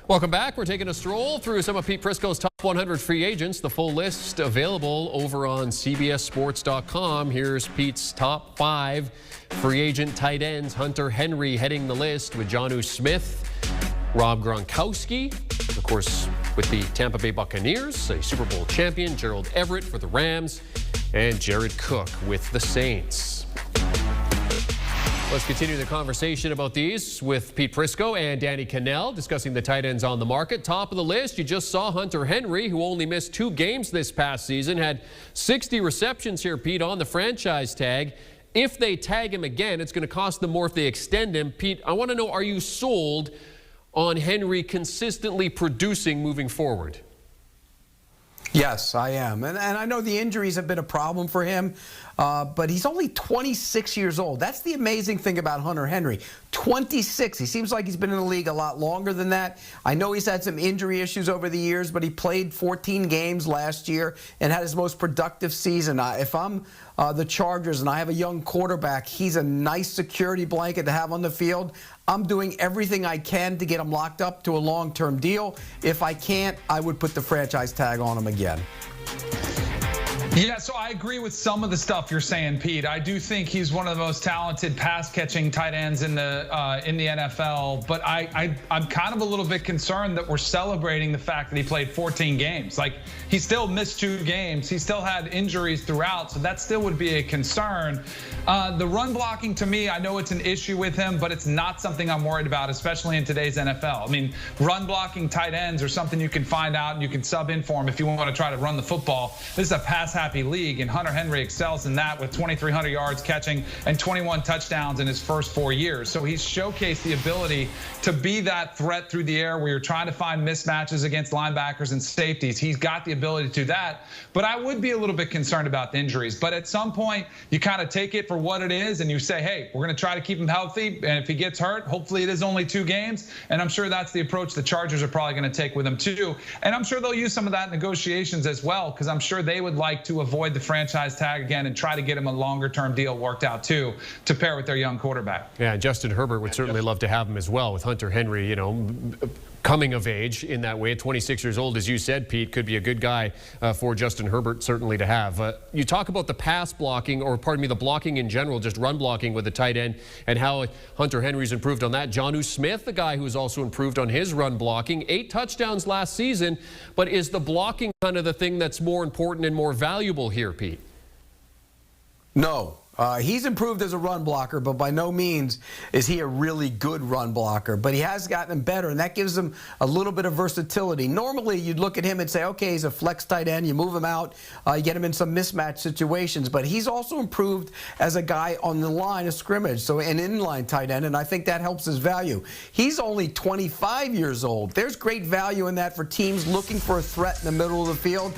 Welcome back. We're taking a stroll through some of Pete Prisco's top 100 free agents. The full list available over on CBSSports.com. Here's Pete's top 5 free agent tight ends. Hunter Henry heading the list with Jonnu Smith, Rob Gronkowski, of course, with the Tampa Bay Buccaneers, a Super Bowl champion, Gerald Everett for the Rams, and Jared Cook with the Saints. Let's continue the conversation about these with Pete Prisco and Danny Kanell discussing the tight ends on the market. Top of the list, you just saw Hunter Henry, who only missed 2 games this past season, had 60 receptions here, Pete, on the franchise tag. If they tag him again, it's going to cost them more if they extend him. Pete, I want to know, are you sold on Henry consistently producing moving forward? Yes, I am. And I know the injuries have been a problem for him, but he's only 26 years old. That's the amazing thing about Hunter Henry. 26. He seems like he's been in the league a lot longer than that. I know he's had some injury issues over the years, but he played 14 games last year and had his most productive season. If I'm the Chargers and I have a young quarterback, he's a nice security blanket to have on the field. I'm doing everything I can to get him locked up to a long-term deal. If I can't, I would put the franchise tag on him again. Yeah, so I agree with some of the stuff you're saying, Pete. I do think he's one of the most talented pass-catching tight ends in the NFL, but I'm kind of a little bit concerned that we're celebrating the fact that he played 14 games. Like, he still missed 2 games. He still had injuries throughout, so that still would be a concern. The run blocking, to me, I know it's an issue with him, but it's not something I'm worried about, especially in today's NFL. I mean, run blocking tight ends are something you can find out and you can sub in for him if you want to try to run the football. This is a pass-happy league, and Hunter Henry excels in that with 2,300 yards catching and 21 touchdowns in his first 4 years. So he's showcased the ability to be that threat through the air where you're trying to find mismatches against linebackers and safeties. He's got the ability to do that, but I would be a little bit concerned about the injuries. But at some point, you kind of take it for what it is and you say, hey, we're going to try to keep him healthy, and if he gets hurt, hopefully it is only 2 games, and I'm sure that's the approach the Chargers are probably going to take with him too. And I'm sure they'll use some of that in negotiations as well, because I'm sure they would like to avoid the franchise tag again and try to get him a longer-term deal worked out too, to pair with their young quarterback. Yeah, Justin Herbert would certainly love to have him as well, with Hunter Henry, you know, coming of age in that way. At 26 years old, as you said, Pete, could be a good guy for Justin Herbert certainly to have. You talk about the pass blocking, or pardon me, the blocking in general, just run blocking with the tight end, and how Hunter Henry's improved on that. Jonnu Smith, the guy who's also improved on his run blocking, 8 touchdowns last season, but is the blocking kind of the thing that's more important and more valuable here, Pete? No. He's improved as a run blocker, but by no means is he a really good run blocker. But he has gotten better, and that gives him a little bit of versatility. Normally, you'd look at him and say, okay, he's a flex tight end. You move him out. You get him in some mismatch situations. But he's also improved as a guy on the line of scrimmage, so an inline tight end, and I think that helps his value. He's only 25 years old. There's great value in that for teams looking for a threat in the middle of the field.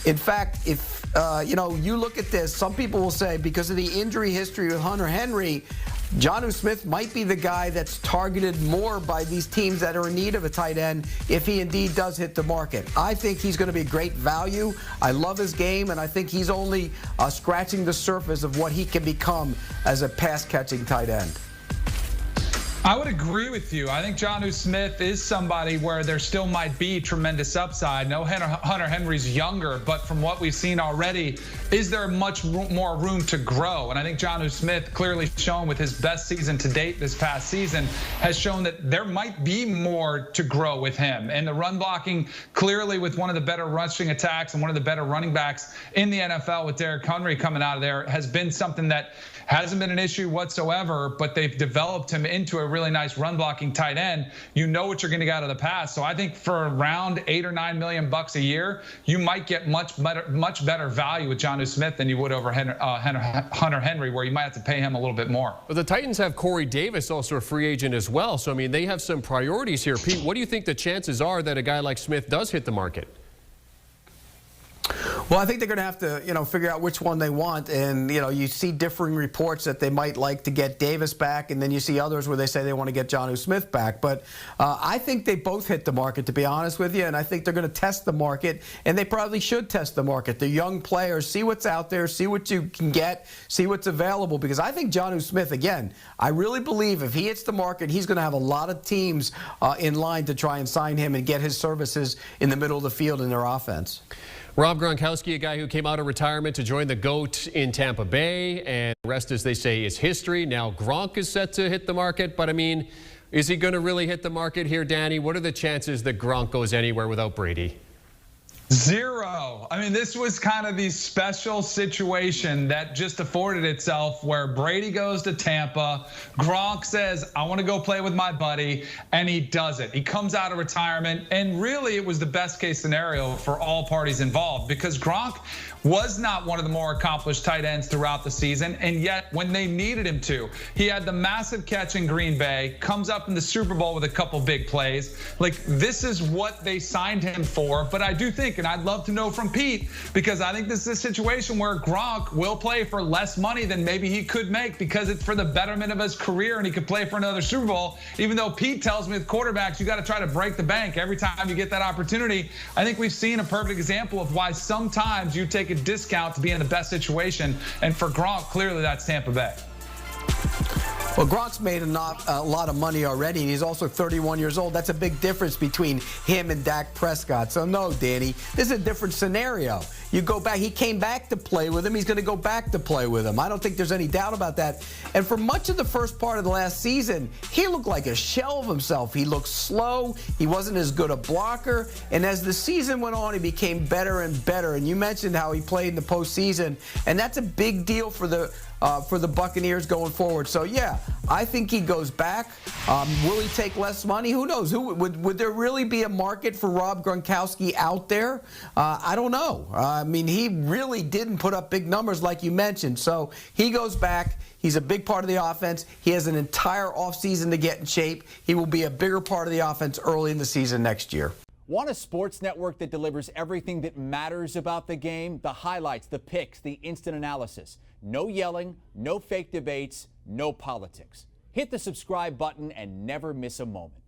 In fact, if you look at this, some people will say because of the injury history with Hunter Henry, Jonnu Smith might be the guy that's targeted more by these teams that are in need of a tight end if he indeed does hit the market. I think he's going to be great value. I love his game, and I think he's only scratching the surface of what he can become as a pass-catching tight end. I would agree with you. I think Jonnu Smith is somebody where there still might be tremendous upside. No, Hunter Henry's younger, but from what we've seen already, is there much more room to grow? And I think Jonnu Smith clearly shown with his best season to date this past season has shown that there might be more to grow with him. And the run blocking, clearly with one of the better rushing attacks and one of the better running backs in the NFL with Derrick Henry coming out of there, has been something that hasn't been an issue whatsoever, but they've developed him into a really nice run blocking tight end. You know what you're going to get out of the pass. So I think for around $8 or $9 million a year, you might get much better value with Jonnu Smith than you would over Hunter Henry, where you might have to pay him a little bit more. But the Titans have Corey Davis, also a free agent as well. So, I mean, they have some priorities here. Pete, what do you think the chances are that a guy like Smith does hit the market? Well, I think they're going to have to, figure out which one they want. And, you see differing reports that they might like to get Davis back, and then you see others where they say they want to get Jonnu Smith back. But I think they both hit the market, to be honest with you, and I think they're going to test the market, and they probably should test the market. The young players, see what's out there, see what you can get, see what's available, because I think Jonnu Smith, again, I really believe if he hits the market, he's going to have a lot of teams in line to try and sign him and get his services in the middle of the field in their offense. Rob Gronkowski, a guy who came out of retirement to join the GOAT in Tampa Bay, and the rest, as they say, is history. Now Gronk is set to hit the market, but I mean, is he going to really hit the market here, Danny? What are the chances that Gronk goes anywhere without Brady? 0. I mean, this was kind of the special situation that just afforded itself where Brady goes to Tampa. Gronk says, I want to go play with my buddy, and he does it. He comes out of retirement, and really it was the best case scenario for all parties involved because Gronk was not one of the more accomplished tight ends throughout the season, and yet when they needed him to, he had the massive catch in Green Bay, comes up in the Super Bowl with a couple big plays. Like, this is what they signed him for, but I do think, and I'd love to know from Pete, because I think this is a situation where Gronk will play for less money than maybe he could make because it's for the betterment of his career and he could play for another Super Bowl, even though Pete tells me with quarterbacks, you got to try to break the bank every time you get that opportunity. I think we've seen a perfect example of why sometimes you take a discount to be in the best situation, and for Gronk, clearly that's Tampa Bay. Well, Gronk's made a lot of money already, and he's also 31 years old. That's a big difference between him and Dak Prescott. So, no, Danny, this is a different scenario. You go back. He came back to play with him. He's going to go back to play with him. I don't think there's any doubt about that. And for much of the first part of the last season, he looked like a shell of himself. He looked slow. He wasn't as good a blocker. And as the season went on, he became better and better. And you mentioned how he played in the postseason, and that's a big deal for the Buccaneers going forward. So, yeah, I think he goes back. Will he take less money? Who knows? Would there really be a market for Rob Gronkowski out there? I don't know. I mean, he really didn't put up big numbers like you mentioned. So he goes back. He's a big part of the offense. He has an entire offseason to get in shape. He will be a bigger part of the offense early in the season next year. Want a sports network that delivers everything that matters about the game? The highlights, the picks, the instant analysis. No yelling, no fake debates, no politics. Hit the subscribe button and never miss a moment.